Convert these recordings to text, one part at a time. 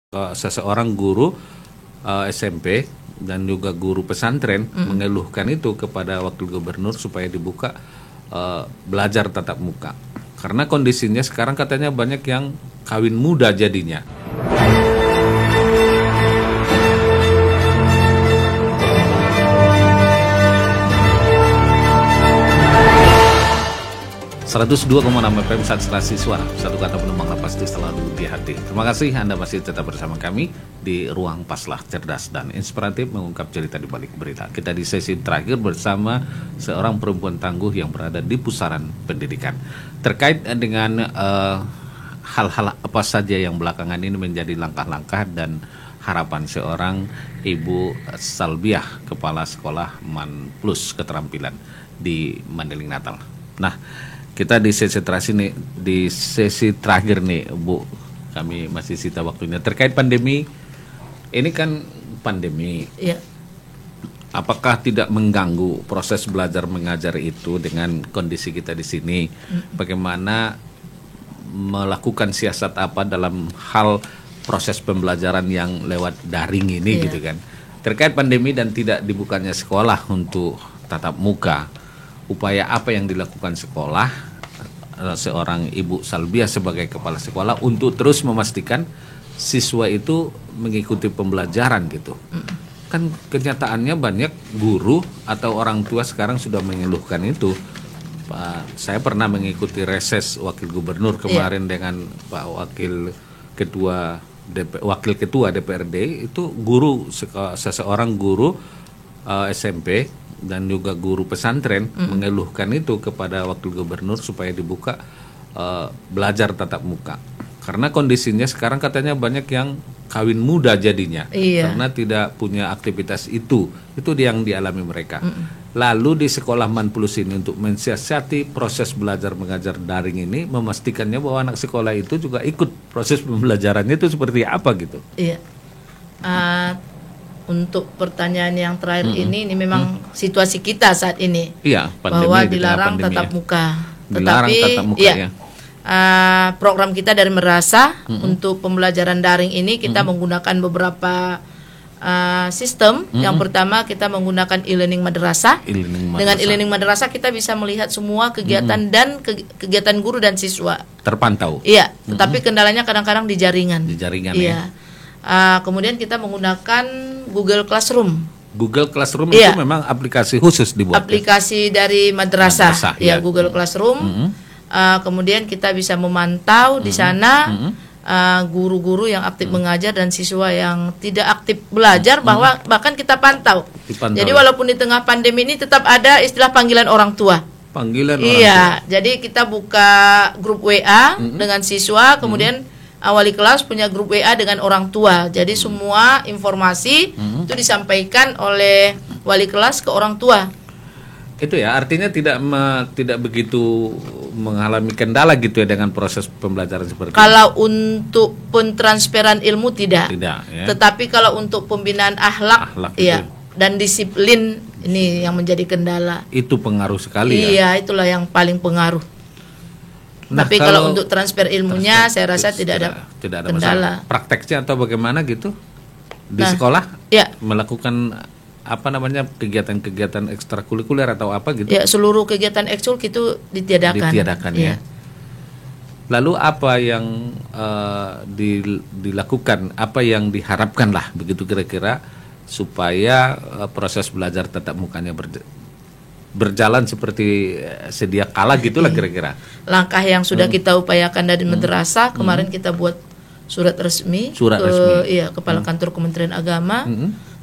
Seseorang guru SMP dan juga guru pesantren mengeluhkan itu kepada wakil gubernur supaya dibuka belajar tatap muka. Karena kondisinya sekarang katanya banyak yang kawin muda jadinya. ...102,6 FM Sansrasi Suara. Satu kata penumpang pasti selalu di hati. Terima kasih Anda masih tetap bersama kami di Ruang Paslah, cerdas dan inspiratif mengungkap cerita di balik berita. Kita di sesi terakhir bersama seorang perempuan tangguh yang berada di pusaran pendidikan. Terkait dengan hal-hal apa saja yang belakangan ini menjadi langkah-langkah dan harapan seorang Ibu Salbiah, Kepala Sekolah Man Plus Keterampilan di Mandeling Natal. Nah, kita di sesi terakhir nih, Bu, kami masih sita waktunya terkait pandemi. Ini kan pandemi. Ya. Apakah tidak mengganggu proses belajar mengajar itu dengan kondisi kita di sini? Bagaimana melakukan siasat apa dalam hal proses pembelajaran yang lewat daring ini, gitu kan? Terkait pandemi dan tidak dibukanya sekolah untuk tatap muka. Upaya apa yang dilakukan sekolah, seorang Ibu Salbiah sebagai kepala sekolah untuk terus memastikan siswa itu mengikuti pembelajaran gitu. Kan kenyataannya banyak guru atau orang tua sekarang sudah mengeluhkan itu. Saya pernah mengikuti reses wakil gubernur kemarin dengan Pak Wakil Ketua DPRD, itu guru, seseorang guru SMP dan juga guru pesantren mengeluhkan itu kepada wakil gubernur supaya dibuka belajar tatap muka. Karena kondisinya sekarang katanya banyak yang kawin muda jadinya, karena tidak punya aktivitas itu yang dialami mereka. Lalu di sekolah Man Plus ini untuk mensiasati proses belajar mengajar daring ini, memastikannya bahwa anak sekolah itu juga ikut proses pembelajarannya itu seperti apa gitu. Iya. Untuk pertanyaan yang terakhir ini memang situasi kita saat ini, pandemi, bahwa dilarang tatap muka. Dilarang tatap muka, program kita dari Merasa untuk pembelajaran daring ini kita menggunakan beberapa sistem. Yang pertama kita menggunakan e-learning madrasah. Dengan e-learning madrasah kita bisa melihat semua kegiatan dan kegiatan guru dan siswa. Terpantau. Iya, tetapi kendalanya kadang-kadang di jaringan. Ya. Kemudian kita menggunakan Google Classroom. Google Classroom itu memang aplikasi khusus dibuat. Aplikasi dari madrasah. Google Classroom. Kemudian kita bisa memantau di sana guru-guru yang aktif mengajar dan siswa yang tidak aktif belajar, bahkan kita pantau. Jadi walaupun di tengah pandemi ini tetap ada istilah panggilan orang tua. Jadi kita buka grup WA dengan siswa, kemudian wali kelas punya grup WA dengan orang tua. Jadi semua informasi itu disampaikan oleh wali kelas ke orang tua. Itu ya, artinya tidak begitu mengalami kendala gitu ya dengan proses pembelajaran seperti itu. Kalau untuk pentransferan ilmu tidak. Tetapi kalau untuk pembinaan akhlak dan disiplin ini yang menjadi kendala. Itu pengaruh sekali ya. Iya, itulah yang paling pengaruh. Nah, tapi kalau untuk transfer ilmunya saya rasa tidak ada kendala. Masalah. Prakteknya atau bagaimana gitu di sekolah? Melakukan kegiatan-kegiatan ekstrakurikuler atau apa gitu? Ya, seluruh kegiatan ekskul itu ditiadakan ya. Lalu apa yang dilakukan, apa yang diharapkan lah begitu kira-kira supaya proses belajar tatap mukanya berjalan seperti sedia kala gitulah kira-kira. Langkah yang sudah kita upayakan dari madrasah, kemarin kita buat surat resmi Kepala Kantor Kementerian Agama,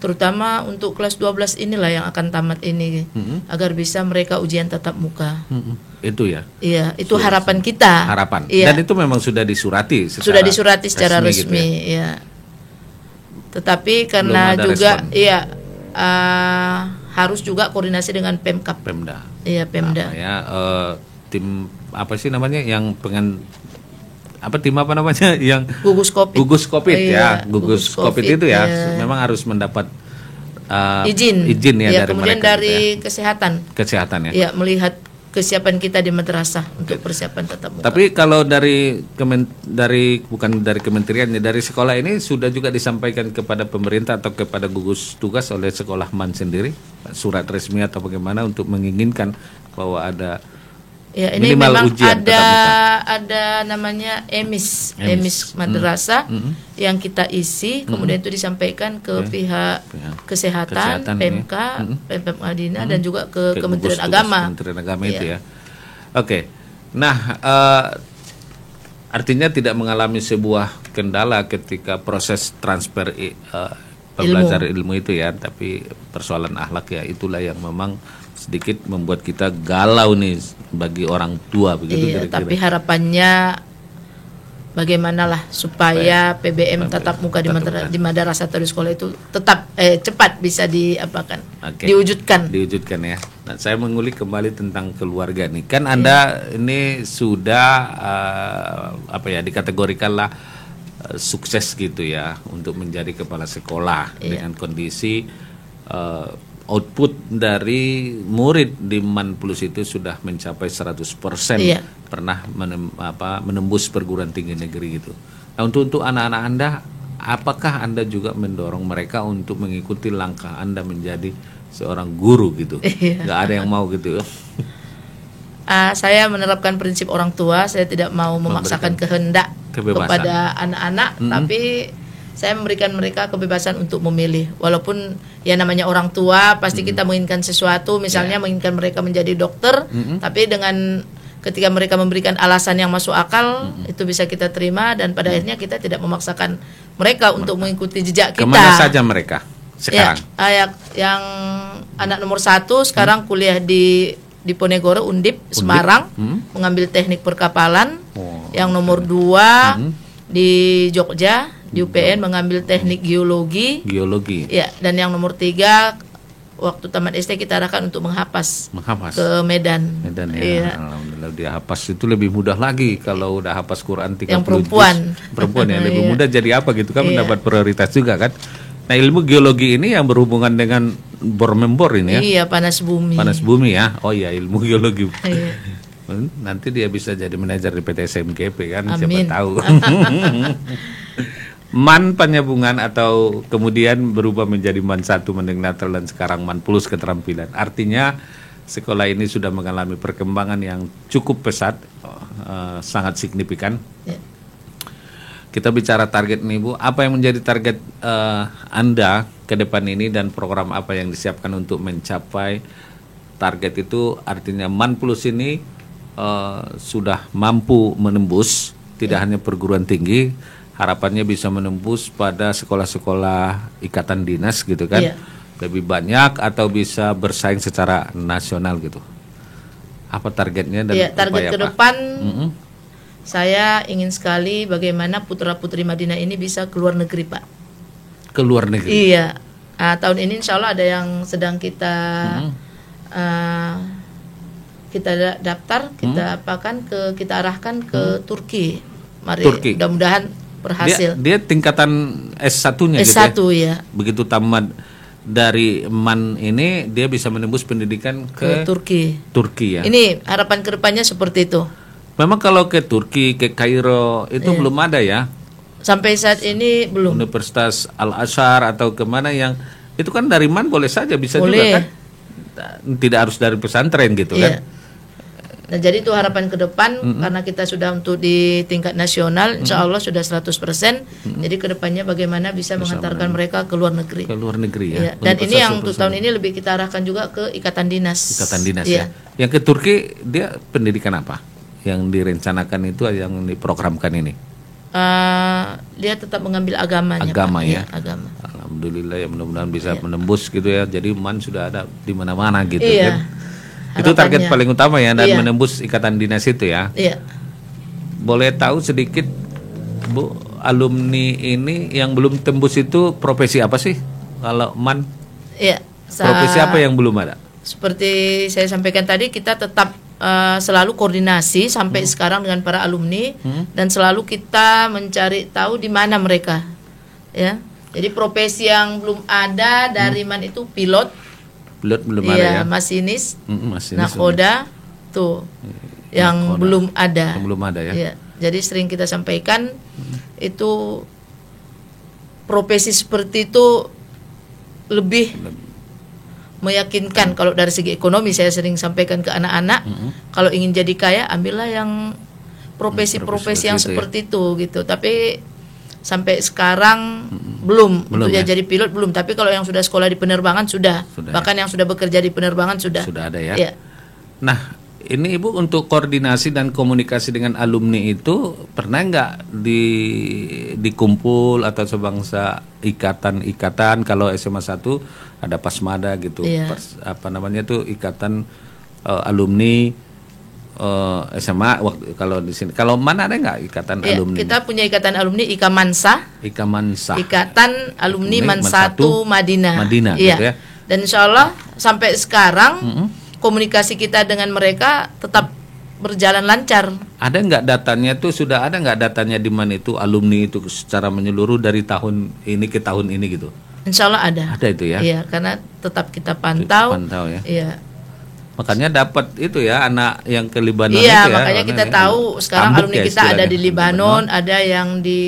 terutama untuk kelas 12 inilah yang akan tamat ini, agar bisa mereka ujian tatap muka. Itu ya. Iya, itu harapan kita. Dan itu memang sudah disurati secara resmi gitu ya. Tetapi karena juga harus juga koordinasi dengan Pemda. Iya, Pemda. Tim apa sih namanya yang tim apa namanya yang gugus Covid. Gugus Covid itu ya. Memang harus mendapat izin ya dari kemudian mereka. Dari kesehatan ya. Iya, melihat kesiapan kita di madrasah untuk persiapan tatap muka. Tapi kalau dari bukan dari kementerian, dari sekolah ini sudah juga disampaikan kepada pemerintah atau kepada gugus tugas oleh sekolah MAN sendiri, surat resmi atau bagaimana untuk menginginkan bahwa ada ini minimal memang ujian ada namanya emis madrasah yang kita isi, kemudian itu disampaikan ke pihak kesehatan PMK, Pemprov Madinah dan juga ke Kementerian Agama. Kementerian Agama itu ya. Oke. Nah, artinya tidak mengalami sebuah kendala ketika proses transfer pembelajaran ilmu itu ya, tapi persoalan akhlak ya itulah yang memang sedikit membuat kita galau nih bagi orang tua begitu. Iya, tapi harapannya bagaimanalah supaya PBM tatap muka di madrasah atau di sekolah itu tetap cepat bisa diwujudkan ya. Nah, saya mengulik kembali tentang keluarga nih. Kan Anda ini sudah dikategorikanlah sukses gitu ya untuk menjadi kepala sekolah dengan kondisi output dari murid di MAN Plus itu sudah mencapai 100%, pernah menembus perguruan tinggi negeri gitu. Nah, untuk anak-anak Anda, apakah Anda juga mendorong mereka untuk mengikuti langkah Anda menjadi seorang guru gitu? Nggak ada yang mau gitu. Saya menerapkan prinsip orang tua, saya tidak mau memaksakan kehendak kepada anak-anak, tapi saya memberikan mereka kebebasan untuk memilih. Walaupun ya namanya orang tua pasti kita menginginkan sesuatu, misalnya menginginkan mereka menjadi dokter, tapi dengan ketika mereka memberikan alasan yang masuk akal, itu bisa kita terima dan pada akhirnya kita tidak memaksakan mereka untuk mengikuti jejak kita. Kemana saja mereka sekarang? Yang anak nomor 1 sekarang kuliah di Diponegoro Undip Semarang, mengambil teknik perkapalan. Yang nomor 2 di Jogja di UPN mengambil teknik geologi. Ya, dan yang nomor 3 waktu tamat SD kita arahkan untuk menghafaz ke Medan ya. Iya. Alhamdulillah dia hafaz itu lebih mudah lagi kalau udah hafaz Quran 30 yang perempuan ya lebih mudah jadi apa gitu kan, mendapat prioritas juga kan. Nah, ilmu geologi ini yang berhubungan dengan bor-membor ini ya. Iya, panas bumi ya. Oh iya, ilmu geologi. Iya. Nanti dia bisa jadi manajer di PT SMGP kan. Amin. Siapa tahu. MAN penyambungan atau kemudian berubah menjadi MAN 1 Mending Natal dan sekarang MAN Plus keterampilan. Artinya sekolah ini sudah mengalami perkembangan yang cukup pesat, sangat signifikan. Ya. Kita bicara target nih Bu, apa yang menjadi target Anda ke depan ini dan program apa yang disiapkan untuk mencapai target itu? Artinya MAN Plus ini sudah mampu menembus tidak hanya perguruan tinggi, harapannya bisa menembus pada sekolah-sekolah ikatan dinas gitu kan, lebih banyak atau bisa bersaing secara nasional gitu. Apa targetnya dan target ke depan? Saya ingin sekali bagaimana putra-putri Madinah ini bisa keluar negeri, Pak. Keluar negeri? Iya. Tahun ini insya Allah ada yang sedang kita daftar, kita arahkan ke Turki. Mari, mudah-mudahan berhasil. Dia tingkatan S1-nya S1 gitu ya. Begitu tamat dari MAN ini dia bisa menembus pendidikan ke Turki ya. Ini harapan kedepannya seperti itu. Memang kalau ke Turki, ke Kairo itu belum ada ya. Sampai saat ini belum. Universitas Al-Azhar atau kemana yang itu kan dari MAN boleh saja bisa juga kan. Tidak harus dari pesantren gitu kan. Nah, jadi itu harapan ke depan karena kita sudah untuk di tingkat nasional insya Allah sudah 100%. Jadi ke depannya bagaimana bisa mengantarkan mereka ke luar negeri. Ke luar negeri ya. Dan ini yang untuk tahun ini lebih kita arahkan juga ke ikatan dinas. Ikatan dinas ya. Yang ke Turki dia pendidikan apa? Yang direncanakan itu yang diprogramkan ini? Dia tetap mengambil agamanya. Agama Pak. Ya. Agama. Alhamdulillah ya, mudah-mudahan bisa menembus gitu ya. Jadi MAN sudah ada di mana-mana gitu kan. Itu target paling utama ya, dan menembus ikatan dinas itu ya. Iya. Boleh tahu sedikit Bu, alumni ini yang belum tembus itu profesi apa sih kalau MAN? Iya. Profesi apa yang belum ada? Seperti saya sampaikan tadi, kita tetap selalu koordinasi sampai sekarang dengan para alumni dan selalu kita mencari tahu di mana mereka. Ya. Jadi profesi yang belum ada dari MAN itu pilot. Belum ada ya. Masinis, nakoda, Tuh, yang belum ada. Yang belum ada ya. Ya, jadi sering kita sampaikan itu profesi seperti itu lebih meyakinkan. Kalau dari segi ekonomi saya sering sampaikan ke anak-anak, kalau ingin jadi kaya ambillah yang profesi-profesi yang seperti itu gitu. Tapi sampai sekarang belum untuk ya? Jadi pilot belum, tapi kalau yang sudah sekolah di penerbangan sudah. Bahkan yang sudah bekerja di penerbangan sudah ada ya. Nah, ini Ibu untuk koordinasi dan komunikasi dengan alumni itu pernah nggak dikumpul atau sebangsa ikatan kalau SMA 1 ada Pasmada gitu, ikatan alumni SMA waktu kalau di sini. Kalau mana ada nggak ikatan alumni? Kita punya ikatan alumni Ikamansa. Ikatan alumni Mansatu Madinah. Gitu ya. Dan insya Allah sampai sekarang komunikasi kita dengan mereka tetap berjalan lancar. Ada nggak datanya tuh, sudah ada nggak datanya di mana itu alumni itu secara menyeluruh dari tahun ini ke tahun ini gitu? Insya Allah ada. Ada itu ya? Iya, karena tetap kita pantau ya. Iya. Makanya dapat itu ya anak yang ke Libanon itu ya. Iya, ya, makanya kita tahu sekarang alumni kita ada di Libanon, ada yang di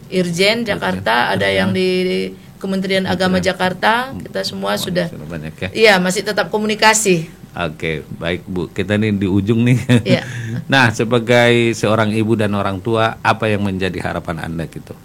Irjen Jakarta, ada yang di Kementerian Agama Jakarta. Kita semua sudah banyak ya. Iya, masih tetap komunikasi. Oke, baik Bu. Kita nih di ujung nih. Iya. Nah, sebagai seorang ibu dan orang tua, apa yang menjadi harapan Anda gitu?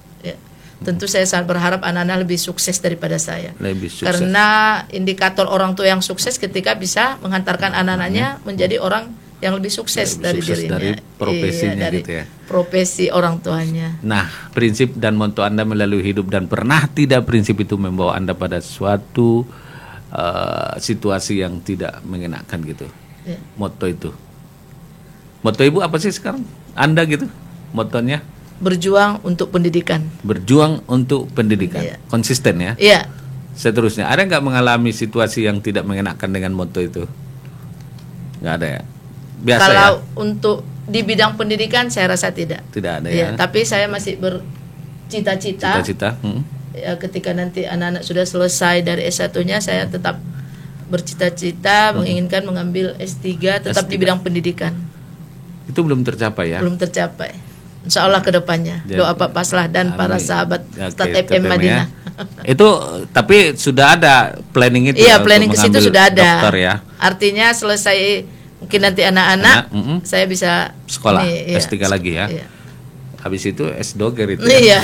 Tentu saya sangat berharap anak-anak lebih sukses daripada saya. Lebih sukses. Karena indikator orang tua yang sukses ketika bisa menghantarkan anak-anaknya menjadi orang yang lebih sukses dari dirinya. Dari profesinya dari gitu ya. Profesi orang tuanya. Nah, prinsip dan motto Anda melalui hidup dan pernah tidak prinsip itu membawa Anda pada suatu situasi yang tidak mengenakan gitu. Motto itu. Motto Ibu apa sih sekarang? Anda gitu. Mottonya? Berjuang untuk pendidikan. Berjuang untuk pendidikan. Konsisten ya. Iya. Seterusnya, ada nggak mengalami situasi yang tidak mengenakan dengan motto itu? Nggak ada ya. Biasa kalau untuk di bidang pendidikan saya rasa tidak. Tidak ada ya. Tapi saya masih bercita-cita. Ya, ketika nanti anak-anak sudah selesai dari S1-nya, saya tetap bercita-cita menginginkan mengambil S3 tetap di bidang pendidikan. Itu belum tercapai ya? Belum tercapai. Insya Allah ke depannya. Doa Pak Paslah dan para sahabat Ustadz FM Madinah. Itu tapi sudah ada planning itu. Iya, planning ke situ sudah ada. Dokter ya. Artinya selesai mungkin nanti anak-anak saya bisa sekolah S3 lagi ya. Iya. Habis itu S-Doger itu. Iya.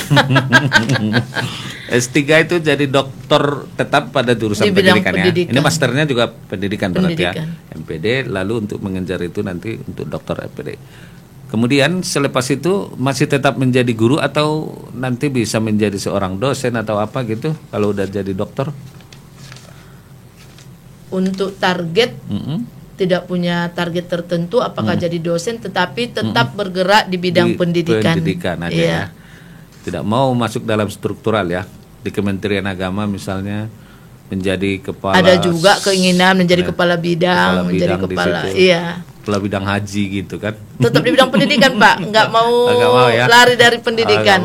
S3 itu jadi dokter tetap pada jurusan pendidikan ya. Ini masternya juga pendidikan berarti ya. MPD, lalu untuk mengejar itu nanti untuk dokter MPD. Kemudian selepas itu masih tetap menjadi guru atau nanti bisa menjadi seorang dosen atau apa gitu kalau udah jadi dokter? Untuk target tidak punya target tertentu apakah jadi dosen, tetapi tetap bergerak di bidang pendidikan. Pendidikan aja ya. Tidak mau masuk dalam struktural ya. Di Kementerian Agama misalnya menjadi kepala. Ada juga keinginan menjadi kepala bidang menjadi kepala kepala bidang haji gitu kan. Tetap di bidang pendidikan Pak, nggak mau ya. lari dari pendidikan.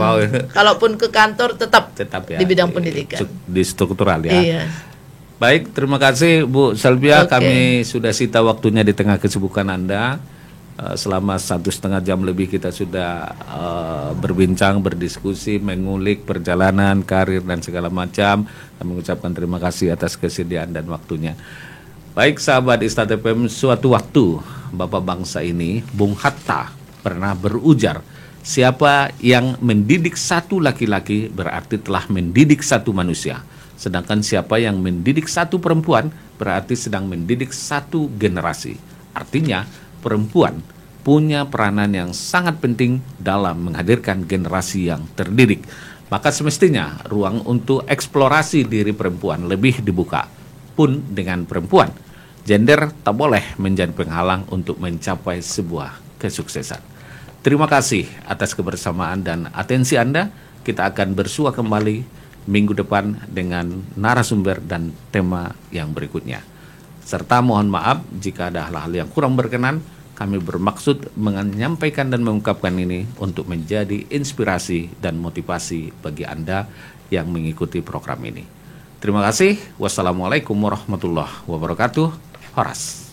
Kalaupun ke kantor tetap ya, di bidang pendidikan. Di struktural ya. Iya. Baik, terima kasih Bu Selvia. Kami sudah sita waktunya di tengah kesibukan Anda. Selama 1,5 jam lebih kita sudah berbincang, berdiskusi, mengulik perjalanan, karir dan segala macam. Kami mengucapkan terima kasih atas kesediaan dan waktunya. Baik sahabat Istad FM, suatu waktu Bapak bangsa ini, Bung Hatta, pernah berujar, siapa yang mendidik satu laki-laki berarti telah mendidik satu manusia. Sedangkan siapa yang mendidik satu perempuan berarti sedang mendidik satu generasi. Artinya perempuan punya peranan yang sangat penting dalam menghadirkan generasi yang terdidik. Maka semestinya ruang untuk eksplorasi diri perempuan lebih dibuka. Pun dengan perempuan, gender tak boleh menjadi penghalang untuk mencapai sebuah kesuksesan. Terima kasih atas kebersamaan dan atensi Anda. Kita akan bersua kembali minggu depan dengan narasumber dan tema yang berikutnya. Serta mohon maaf jika ada hal-hal yang kurang berkenan. Kami bermaksud menyampaikan dan mengungkapkan ini untuk menjadi inspirasi dan motivasi bagi Anda yang mengikuti program ini. Terima kasih. Wassalamualaikum warahmatullahi wabarakatuh. Horas.